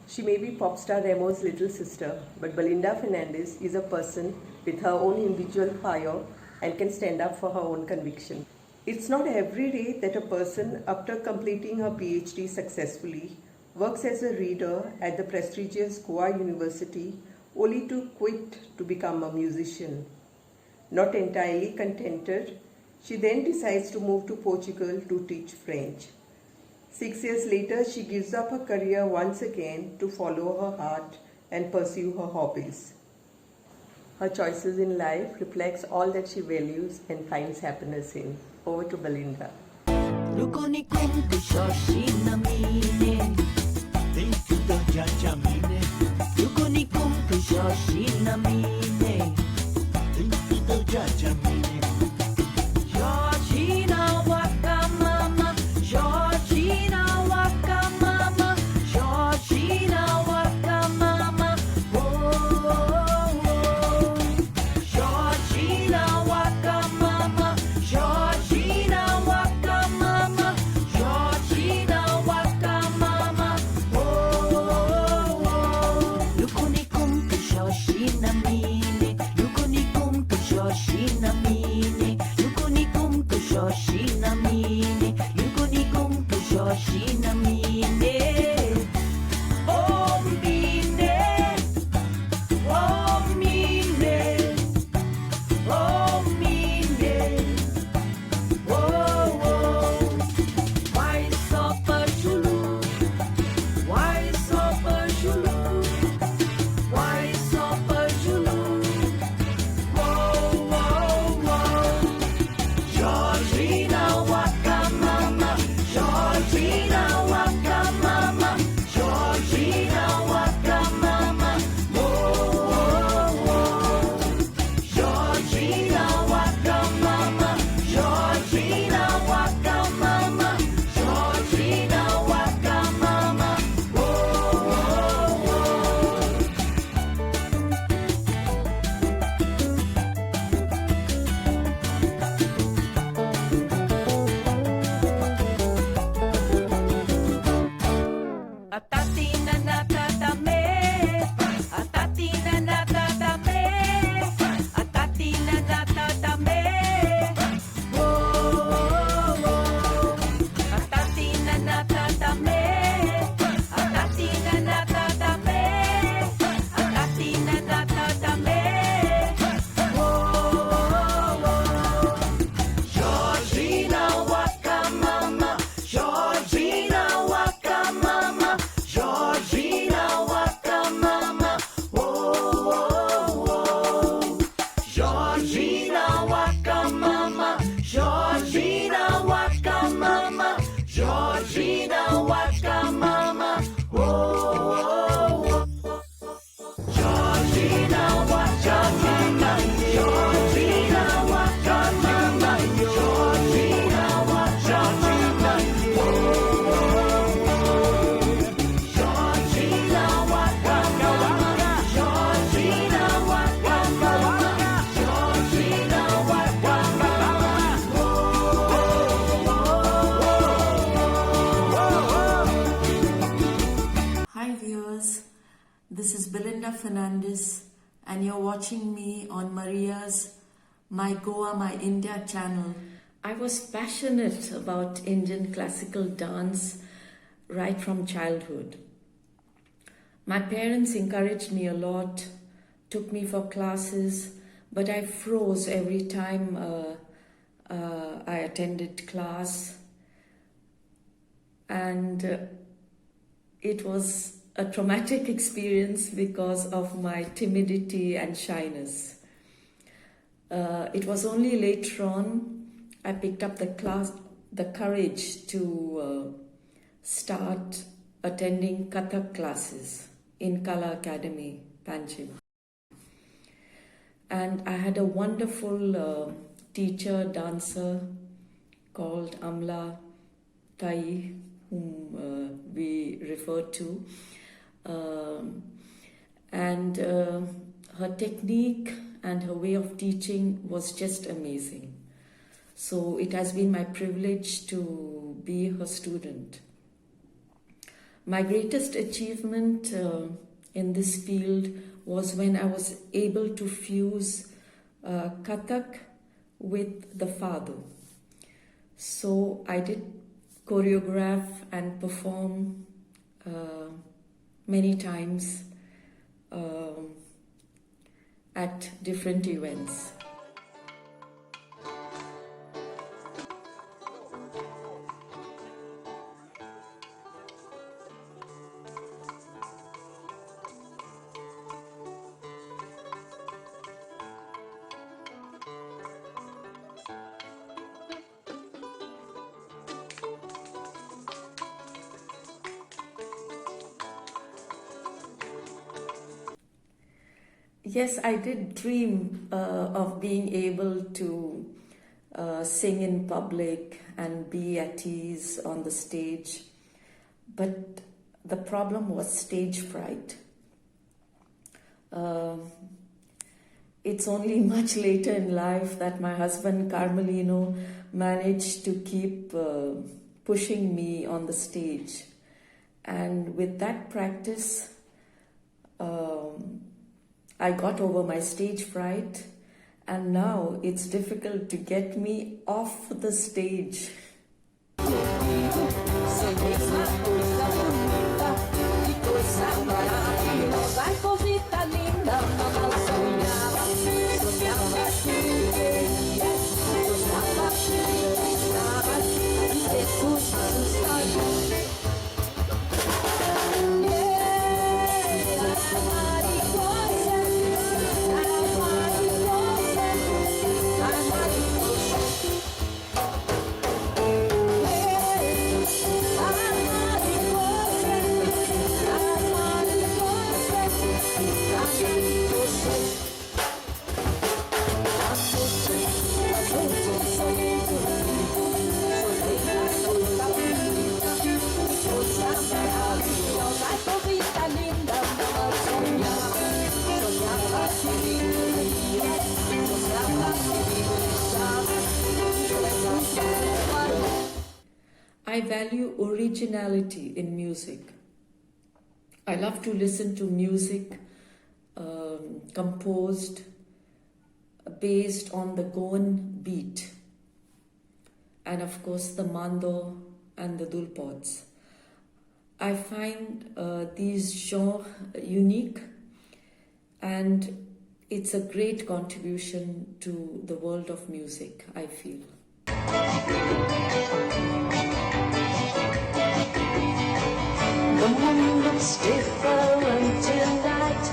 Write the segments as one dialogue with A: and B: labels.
A: She may be pop star Remo's little sister, but Belinda Fernandes is a person with her own individual fire and can stand up for her own conviction. It's not every day that a person, after completing her PhD successfully, works as a reader at the prestigious Goa University only to quit to become a musician. Not entirely contented, she then decides to move to Portugal to teach French. 6 years later, she gives up her career once again to follow her heart and pursue her hobbies. Her choices in life reflects all that she values and finds happiness in. Over to Belinda.
B: This is Belinda Fernandes and you're watching me on Maria's My Goa, My India channel. I was passionate about Indian classical dance right from childhood. My parents encouraged me a lot, took me for classes, but I froze every time I attended class, and it was a traumatic experience because of my timidity and shyness. It was only later on I picked up the courage to start attending Kathak classes in Kala Academy, Panjim. And I had a wonderful teacher, dancer called Amla Tai, whom we refer to. And her technique and her way of teaching was just amazing. So it has been my privilege to be her student. My greatest achievement in this field was when I was able to fuse Kathak with the fado. So I did choreograph and perform many times at different events. Yes, I did dream of being able to sing in public and be at ease on the stage. But the problem was stage fright. It's only much later in life that my husband Carmelino managed to keep pushing me on the stage. And with that practice, I got over my stage fright, and now it's difficult to get me off the stage. I value originality in music. I love to listen to music composed based on the Goan beat, and of course the mando and the dulpods. I find these genres unique, and it's a great contribution to the world of music, I feel.
C: The moon looks different tonight.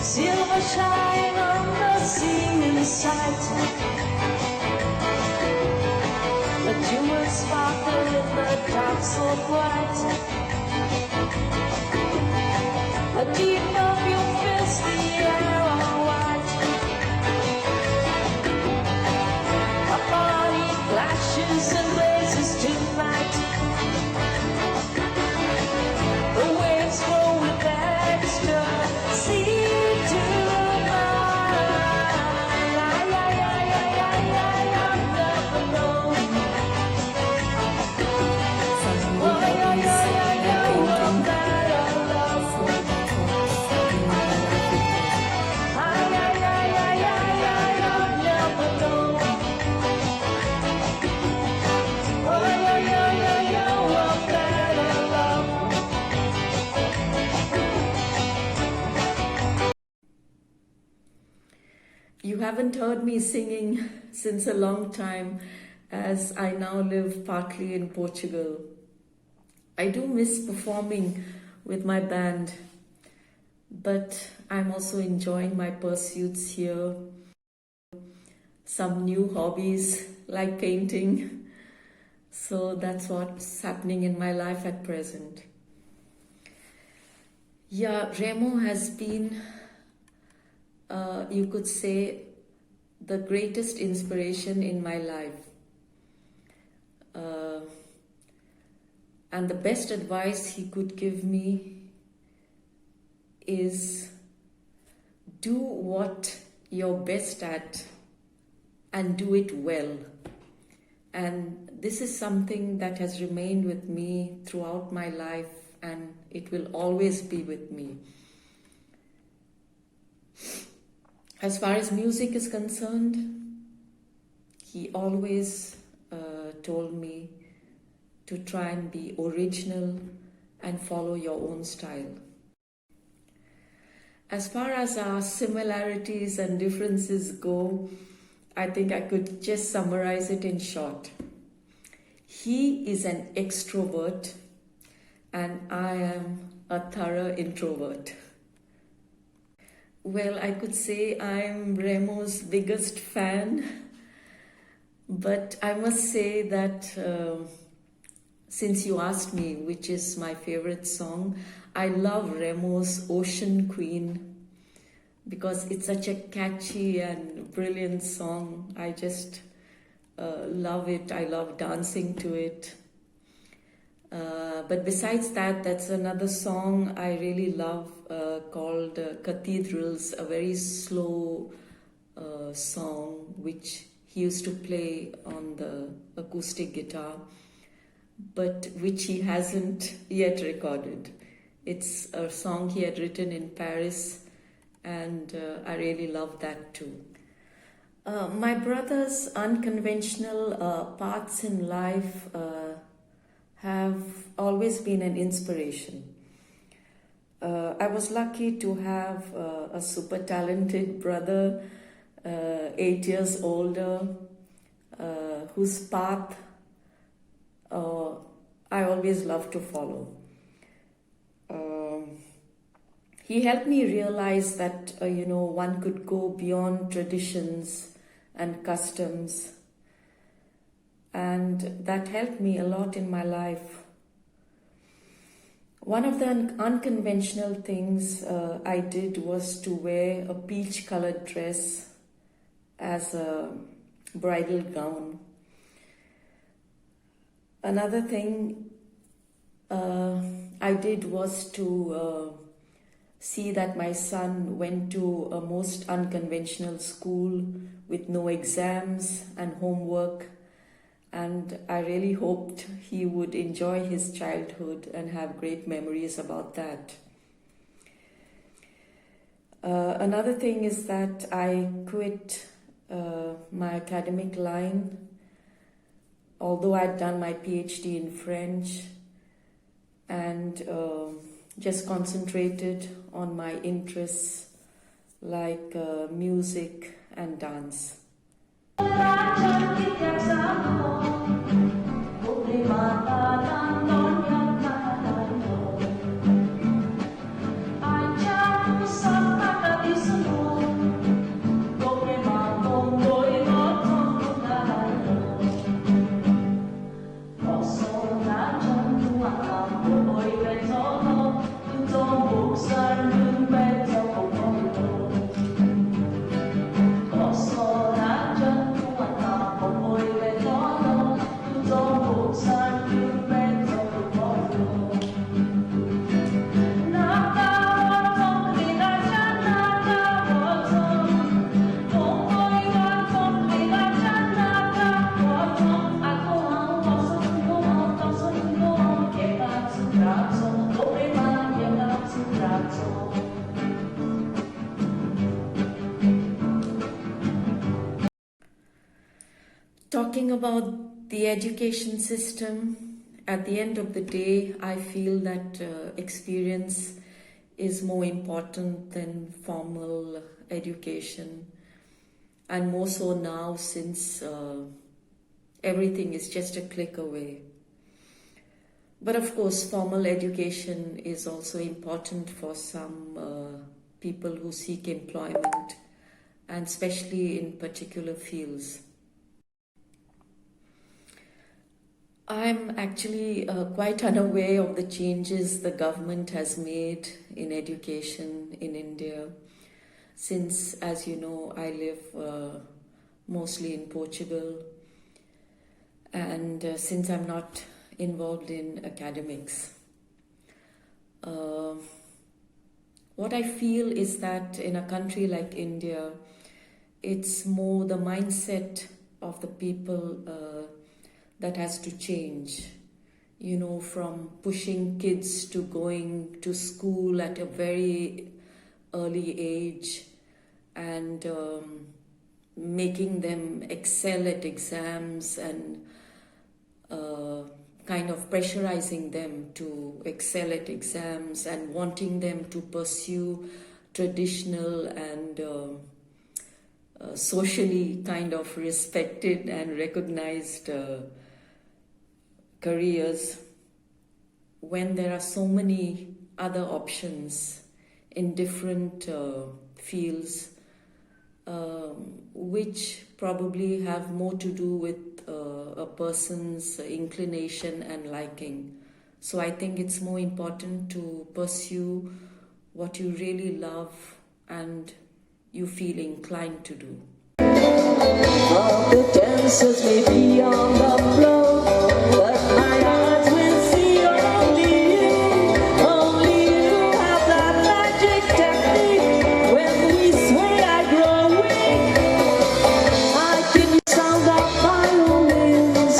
C: Silver shine on the sea in sight. The jewels sparkle in the dark so bright. A deep perfume fills the air all white. A body flashes and races tonight. The waves flow with ecstasy tonight. I'm never alone. I'm better love. I'm never alone. I'm better love.
B: You haven't heard me singing since a long time, as I now live partly in Portugal. I do miss performing with my band, but I'm also enjoying my pursuits here. Some new hobbies like painting. So that's what's happening in my life at present. Yeah, Remo has been, you could say, the greatest inspiration in my life. And the best advice he could give me is do what you're best at and do it well. And this is something that has remained with me throughout my life, and it will always be with me. As far as music is concerned, he always told me to try and be original and follow your own style. As far as our similarities and differences go, I think I could just summarize it in short. He is an extrovert and I am a thorough introvert. Well, I could say I'm Remo's biggest fan, but I must say that since you asked me which is my favorite song, I love Remo's Ocean Queen because it's such a catchy and brilliant song. I just love it. I love dancing to it. But besides that, that's another song I really love called Cathedrals, a very slow song which he used to play on the acoustic guitar, but which he hasn't yet recorded. It's a song he had written in Paris, and I really love that too. My brother's unconventional paths in life have always been an inspiration. I was lucky to have a super talented brother, 8 years older, whose path I always loved to follow. He helped me realize that, one could go beyond traditions and customs, and that helped me a lot in my life. One of the unconventional things I did was to wear a peach-colored dress as a bridal gown. Another thing I did was to see that my son went to a most unconventional school with no exams and homework, and I really hoped he would enjoy his childhood and have great memories about that. Another thing is that I quit my academic line, although I'd done my PhD in French, and just concentrated on my interests like music and dance. Talking about the education system, at the end of the day, I feel that experience is more important than formal education, and more so now since everything is just a click away. But of course, formal education is also important for some people who seek employment, and especially in particular fields. I'm actually quite unaware of the changes the government has made in education in India, since, as you know, I live mostly in Portugal, and since I'm not involved in academics. What I feel is that in a country like India, it's more the mindset of the people that has to change. From pushing kids to going to school at a very early age and making them excel at exams and kind of pressurizing them to excel at exams and wanting them to pursue traditional and socially kind of respected and recognized careers, when there are so many other options in different fields, which probably have more to do with a person's inclination and liking. So I think it's more important to pursue what you really love and you feel inclined to do.
C: All the dancers may be on the floor, but my eyes will see only you have that magic technique. When we sway, I grow weak. I can sound out violins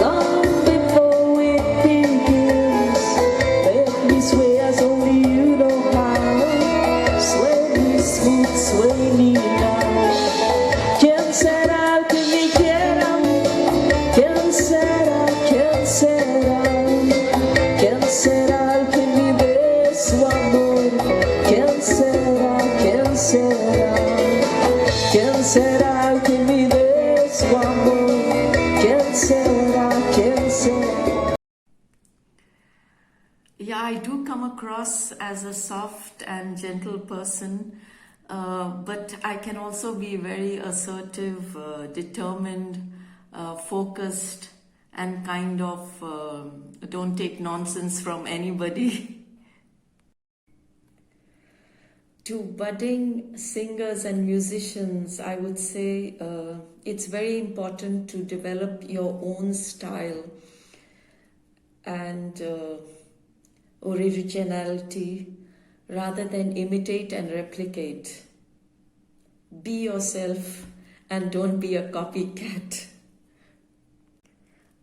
C: long before it begins. Let me sway as only you know how. Sway me smooth, sway me now. ¿Quién será que me quiera? ¿Quién será? ¿Quién será? ¿Quién será el que me dé su amor? ¿Quién será? ¿Quién será? ¿Quién será el que me dé su amor? ¿Quién será? ¿Quién será?
B: Yeah, I do come across as a soft and gentle person, but I can also be very assertive, determined, focused, and kind of don't take nonsense from anybody. To budding singers and musicians, I would say it's very important to develop your own style and originality rather than imitate and replicate. Be yourself and don't be a copycat.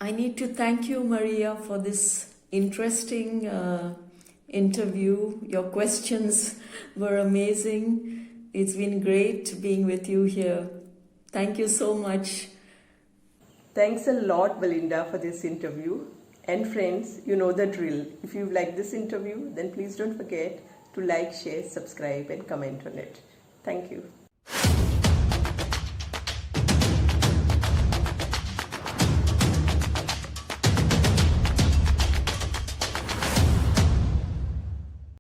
B: I need to thank you, Maria, for this interesting interview. Your questions were amazing. It's been great being with you here. Thank you so much.
A: Thanks a lot, Belinda, for this interview. And friends, you know the drill. If you've liked this interview, then please don't forget to like, share, subscribe, and comment on it. Thank you.